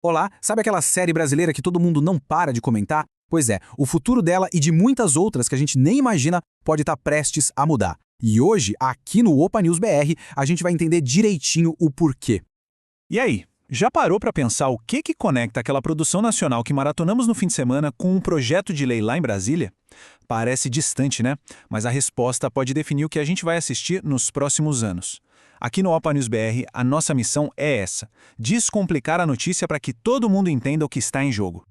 Olá, sabe aquela série brasileira que todo mundo não para de comentar? Pois é, o futuro dela e de muitas outras que a gente nem imagina pode estar prestes a mudar. E hoje, aqui no Opa News BR, a gente vai entender direitinho o porquê. E aí, já parou para pensar o que conecta aquela produção nacional que maratonamos no fim de semana com um projeto de lei lá em Brasília? Parece distante, né? Mas a resposta pode definir o que a gente vai assistir nos próximos anos. Aqui no Opa News BR, a nossa missão é essa: descomplicar a notícia para que todo mundo entenda o que está em jogo.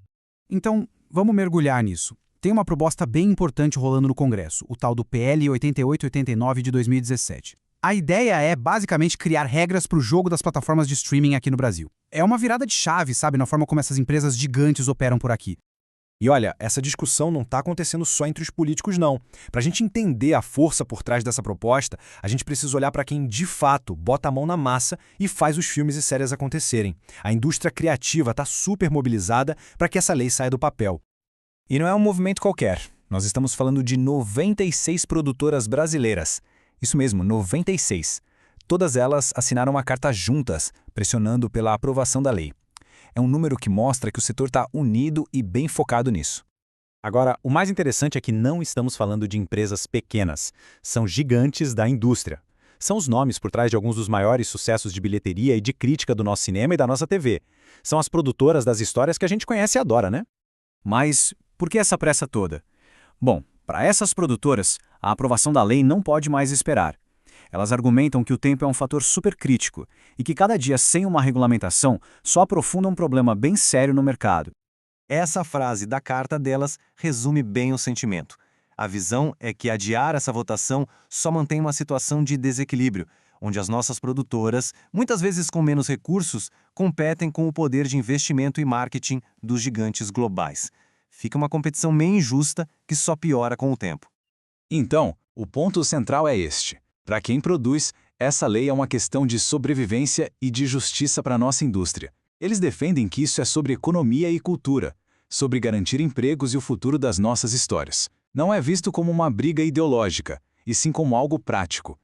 Então, vamos mergulhar nisso. Tem uma proposta bem importante rolando no Congresso, o tal do PL 8889 de 2017. A ideia é, basicamente, criar regras para o jogo das plataformas de streaming aqui no Brasil. É uma virada de chave, sabe, na forma como essas empresas gigantes operam por aqui. E olha, essa discussão não está acontecendo só entre os políticos, não. Para a gente entender a força por trás dessa proposta, a gente precisa olhar para quem, de fato, bota a mão na massa e faz os filmes e séries acontecerem. A indústria criativa está super mobilizada para que essa lei saia do papel. E não é um movimento qualquer. Nós estamos falando de 96 produtoras brasileiras. Isso mesmo, 96. Todas elas assinaram uma carta juntas, pressionando pela aprovação da lei. É um número que mostra que o setor está unido e bem focado nisso. Agora, o mais interessante é que não estamos falando de empresas pequenas. São gigantes da indústria. São os nomes por trás de alguns dos maiores sucessos de bilheteria e de crítica do nosso cinema e da nossa TV. São as produtoras das histórias que a gente conhece e adora, né? Mas por que essa pressa toda? Bom, para essas produtoras, a aprovação da lei não pode mais esperar. Elas argumentam que o tempo é um fator super crítico e que cada dia sem uma regulamentação só aprofunda um problema bem sério no mercado. Essa frase da carta delas resume bem o sentimento. A visão é que adiar essa votação só mantém uma situação de desequilíbrio, onde as nossas produtoras, muitas vezes com menos recursos, competem com o poder de investimento e marketing dos gigantes globais. Fica uma competição meio injusta que só piora com o tempo. Então, o ponto central é este. Para quem produz, essa lei é uma questão de sobrevivência e de justiça para a nossa indústria. Eles defendem que isso é sobre economia e cultura, sobre garantir empregos e o futuro das nossas histórias. Não é visto como uma briga ideológica, e sim como algo prático.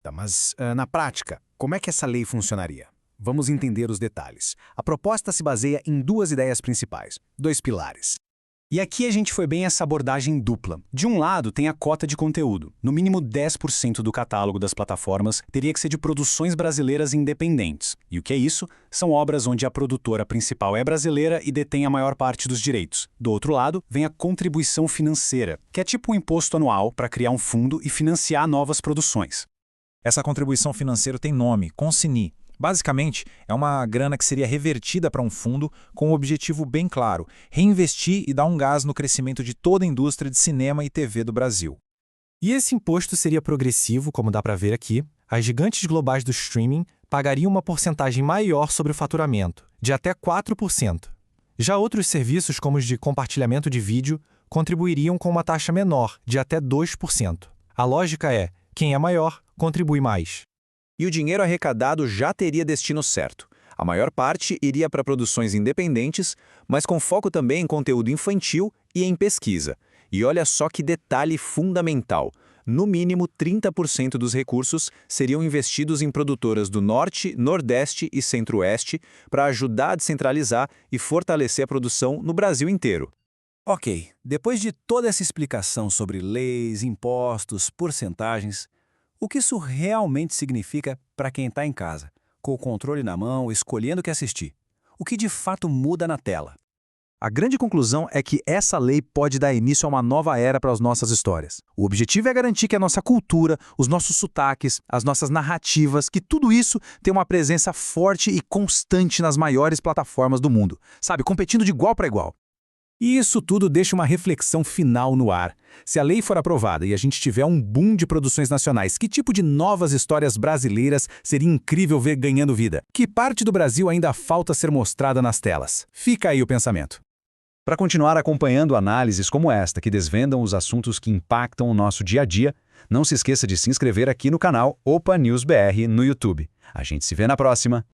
Tá, mas, na prática, como é que essa lei funcionaria? Vamos entender os detalhes. A proposta se baseia em duas ideias principais, dois pilares. E aqui a gente foi bem essa abordagem dupla. De um lado, tem a cota de conteúdo. No mínimo 10% do catálogo das plataformas teria que ser de produções brasileiras independentes. E o que é isso? São obras onde a produtora principal é brasileira e detém a maior parte dos direitos. Do outro lado, vem a contribuição financeira, que é tipo um imposto anual para criar um fundo e financiar novas produções. Essa contribuição financeira tem nome, Consini. Basicamente, é uma grana que seria revertida para um fundo com um objetivo bem claro: reinvestir e dar um gás no crescimento de toda a indústria de cinema e TV do Brasil. E esse imposto seria progressivo, como dá para ver aqui. As gigantes globais do streaming pagariam uma porcentagem maior sobre o faturamento, de até 4%. Já outros serviços, como os de compartilhamento de vídeo, contribuiriam com uma taxa menor, de até 2%. A lógica é: quem é maior, contribui mais. E o dinheiro arrecadado já teria destino certo. A maior parte iria para produções independentes, mas com foco também em conteúdo infantil e em pesquisa. E olha só que detalhe fundamental: no mínimo 30% dos recursos seriam investidos em produtoras do Norte, Nordeste e Centro-Oeste para ajudar a descentralizar e fortalecer a produção no Brasil inteiro. Ok, depois de toda essa explicação sobre leis, impostos, porcentagens, o que isso realmente significa para quem está em casa, com o controle na mão, escolhendo o que assistir? O que de fato muda na tela? A grande conclusão é que essa lei pode dar início a uma nova era para as nossas histórias. O objetivo é garantir que a nossa cultura, os nossos sotaques, as nossas narrativas, que tudo isso tem uma presença forte e constante nas maiores plataformas do mundo, sabe, competindo de igual para igual. E isso tudo deixa uma reflexão final no ar. Se a lei for aprovada e a gente tiver um boom de produções nacionais, que tipo de novas histórias brasileiras seria incrível ver ganhando vida? Que parte do Brasil ainda falta ser mostrada nas telas? Fica aí o pensamento. Para continuar acompanhando análises como esta, que desvendam os assuntos que impactam o nosso dia a dia, não se esqueça de se inscrever aqui no canal Opa News BR no YouTube. A gente se vê na próxima.